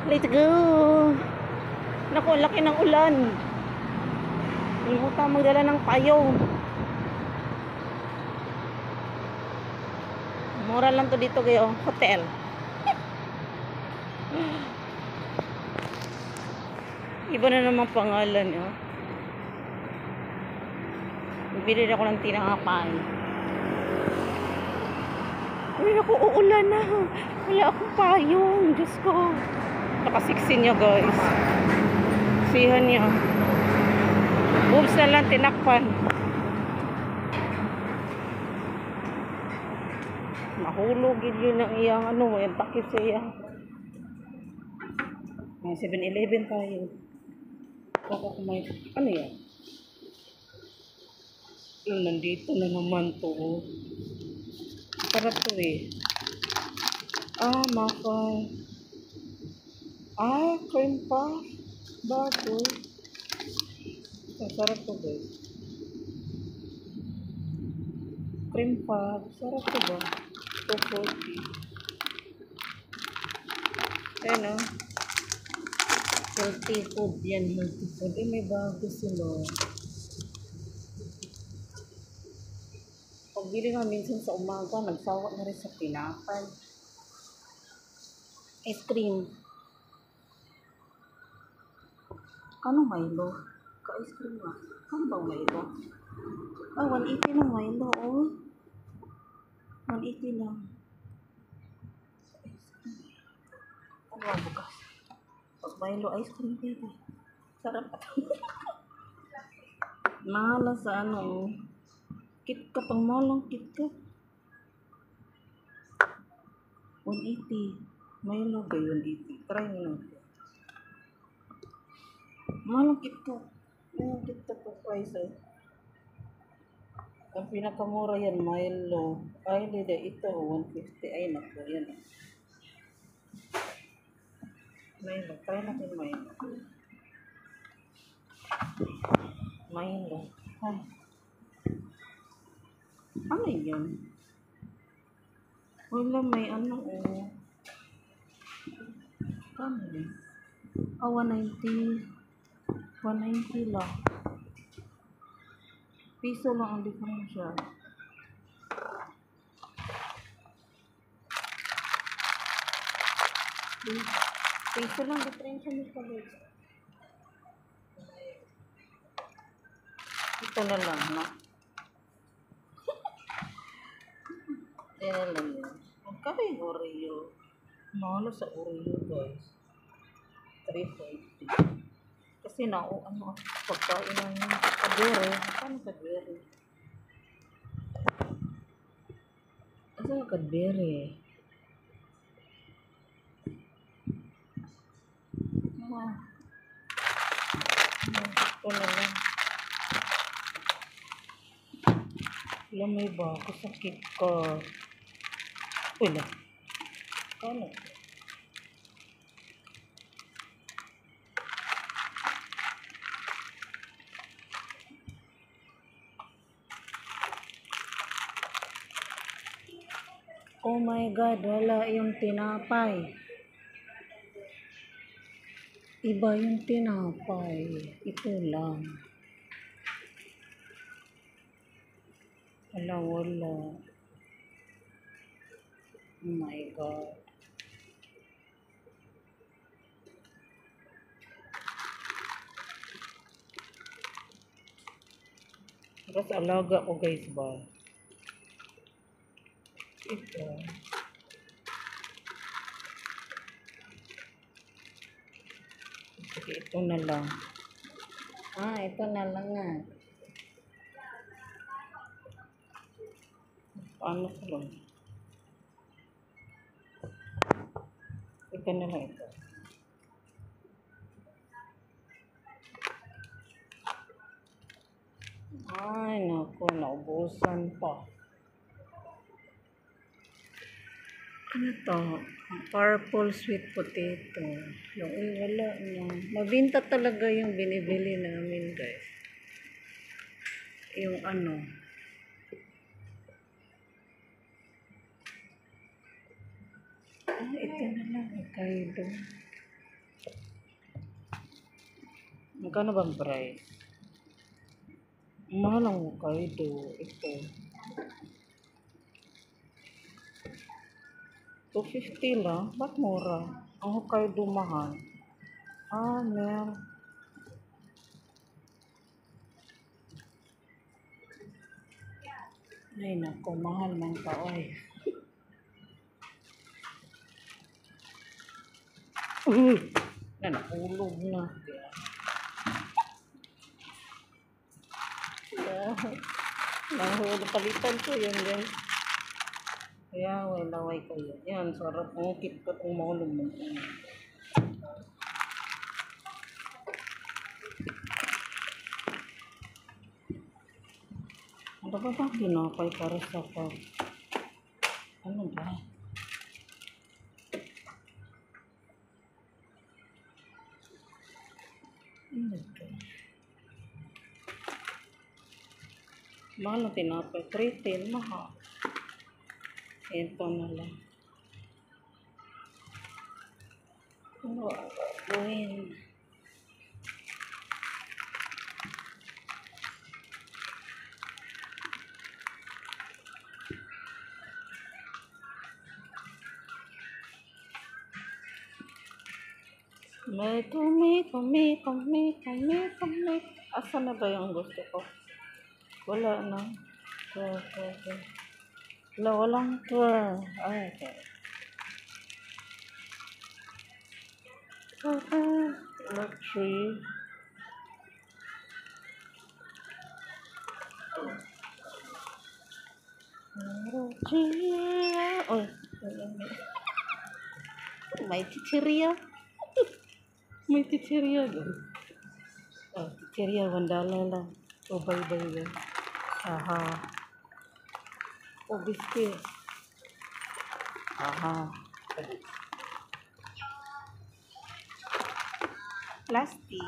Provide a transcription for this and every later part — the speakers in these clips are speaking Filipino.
Let's go! Naku, ang laki ng ulan. Limutan magdala ng payong. Mura lang to dito kayo. Hotel. Iba na naman pangalan. Oh. Bibili ako ng tinapay. Uy, naku, uulan na. Wala akong payong. Diyos ko. Nakasiksin niya, guys. Sihan niya. Boobs na lang tinakpan. Mahulog yun ang iyang ano, yung takip siya. May 7-Eleven tayo. Baka kumain. Ano yan? Nandito na naman to. Sarap to eh. Maka. Cream puff. Bago. Sarap to guys. Cream puff. Sarap to ba? 240. Ayan o. Healthy food. Yan, healthy food. May bago sila. Pagbili nga minsan sa umaga, nagsawa na rin sa tinapay. Ice cream. Ano Milo? Ka-ice cream nga. Ano ba Milo? 180 lang Milo, oh. 180 lang. Ano ba bukas? Pag Milo ice cream, baby. Sarap. Mahala sa ano, KitKat, ang malang KitKat. 180. Milo ba 180? Try mo lang. Malang KitKat. Malang KitKat po price eh. Ang pinakamura yan, Milo. Ay, hindi. Ito, 150. Ay, naku. Yan. Milo. Try natin Milo. Milo. Ay. Ano yan? Wala, may ano oh. Kano eh? 190. 190 lang. Piso lang ang diferensya. Piso lang diferensya nito guys. Ito na lang, no? Yan lang yun. Magkano yung Oreo? Mahalo sa Oreo, guys. 350. Kasi pagkain ng Cadbury. Ano Cadbury? Asa yung Cadbury? Ito na lang. Lamay ba? Kasakit ka. Wala. Ano? Oh my God, wala yung tinapay. Iba yung tinapay. Ito lang. Wala. Oh my God. Tapos alaga ko guys ba? Ito. Sige, ito na lang. Ito na lang nga. Paano ko lang? Ito na lang ito. Ay, naku, naubusan pa. Ano to? Purple sweet potato. Wala na. Mabinta talaga yung binibili namin, guys. Yung ano. Ito na lang. Kaido. Magkano bang price? Mahal ang Hokkaido. Ito. 250 lang. Ba't mura? Ang Hokkaido mahal. Ah, meron. Ay, naku. Mahal ng kaoy. Nahulog na. Nahulog. Palitan ko yun, guys. Kaya, laway ko yun. Yan, sarap. Ang kit ko itong mahulog mo. Ano ba bang tinapay para sa pag? Ano ba? Ano ba? Mahal ang tinapay. 310, mahal. Ito na lang. Ano ang gagawin? May kumi. Asa na ba yung gusto ko? Wala na. Walang tour. Ay, okay. Tree. Oh, may chichirya. May chichirya doon. Oh, chichirya, $1 lang. Oh, bye-bye yan. Aha. Oh, biscuit. Aha. Plastic.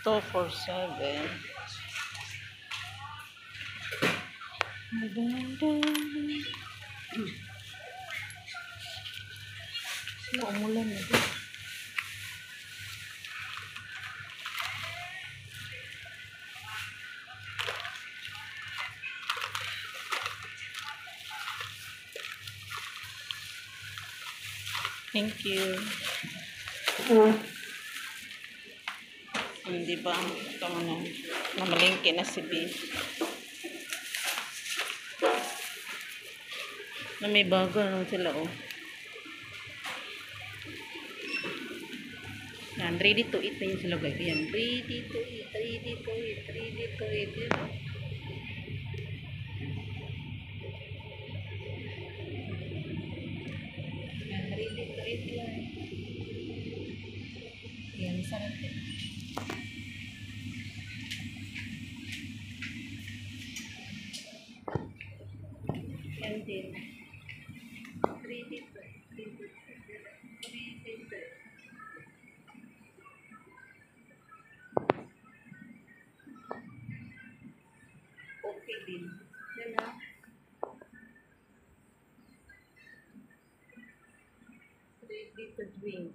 Two for $7. Umulan na. Thank you. Hindi ba? Ito na. Namalingki na si B. Na may bago lang sila, oh. Yan, ready to eat na yun sila, guys. Yan, ready to eat. Yan. Yan, ready to eat yan. Yan, sarap din. Yan din. Ready to eat. Okay din. Yan na. Ready to drink.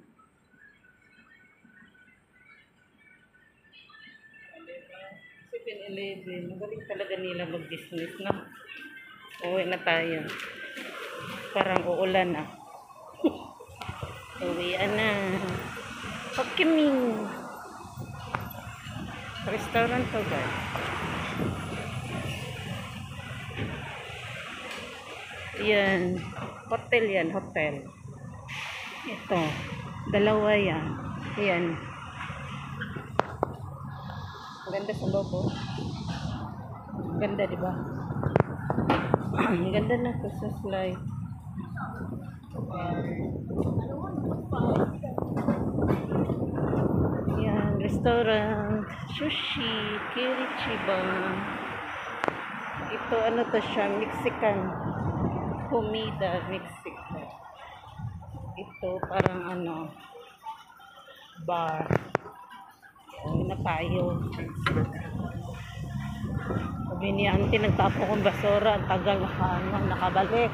7-Eleven. Magaling talaga nila mag-business, na. Uwi na tayo. Parang uulan na. Uwian na. Pagkiming. Restaurant to, guys. Yan. Hotel yan. Hotel. Ito. Dalawa yan. Yan. Ganda sa lobo. Ganda, di ba? Ang ganda na Christmas light. Yan, restaurant. Sushi, Kirichiba. Ito, ano to siya? Mexican. Comida, Mexican. Ito, parang ano, bar. Uwi na tayo. Sabi ni auntie, nagtapo kong basura. Ang tagal nakabalik.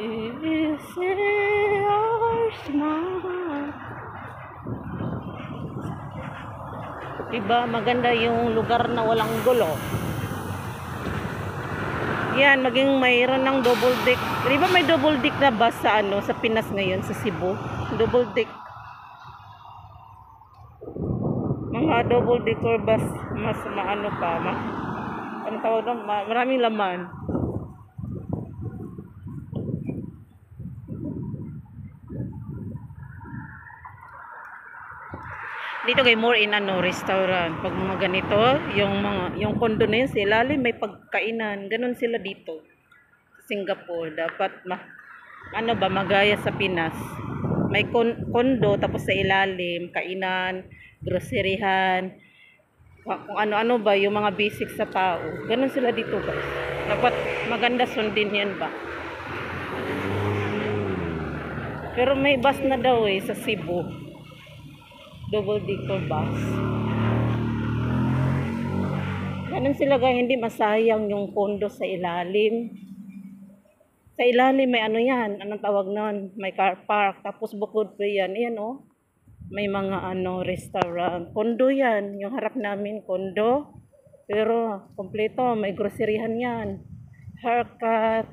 Is it yours now? Diba, maganda yung lugar na walang gulo. Yan, maging mayroon ng double deck. Di ba may double deck na bus sa ano, sa Pinas ngayon, sa Cebu? Double deck. Mga double decker bus, mas maano pa, ano tawag doon? Maraming laman. Dito kay more in ano, restaurant. Pag mga ganito, yung condo na yun, sa ilalim may pagkainan. Ganon sila dito. Singapore, dapat ano ba, magaya sa Pinas. May condo, tapos sa ilalim, kainan, groceryhan, kung ano-ano ba, yung mga basic sa tao. Ganon sila dito, guys. Dapat maganda sundin yan ba. Pero may bus na daw sa Cebu. Double decker bus. Ganon sila guys, hindi masayang yung condo sa ilalim. Sa ilalim may ano yan, anong tawag nun? May car park, tapos bukod pa yan, yan oh. May mga ano, restaurant. Condo yan, yung harap namin, condo. Pero, kompleto, may groceryhan yan. Haircut.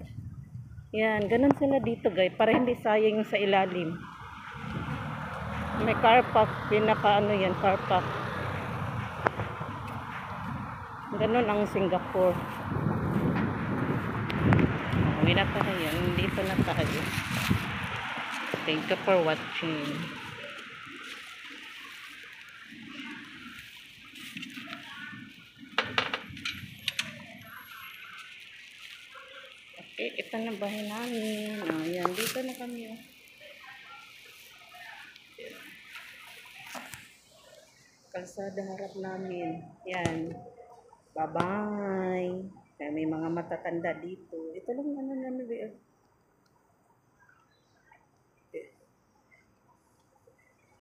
Yan, ganon sila dito guys, para hindi sayang sa ilalim. May car park, pinaka ano yan, car park. Ganon ang Singapore. Uwi na tayo. Dito na tayo. Thank you for watching. Okay, ito na bahay namin. Ayan, dito na kami. Kalsada harap namin. Yan. Bye-bye. May mga matatanda dito. Ito lang naman namin.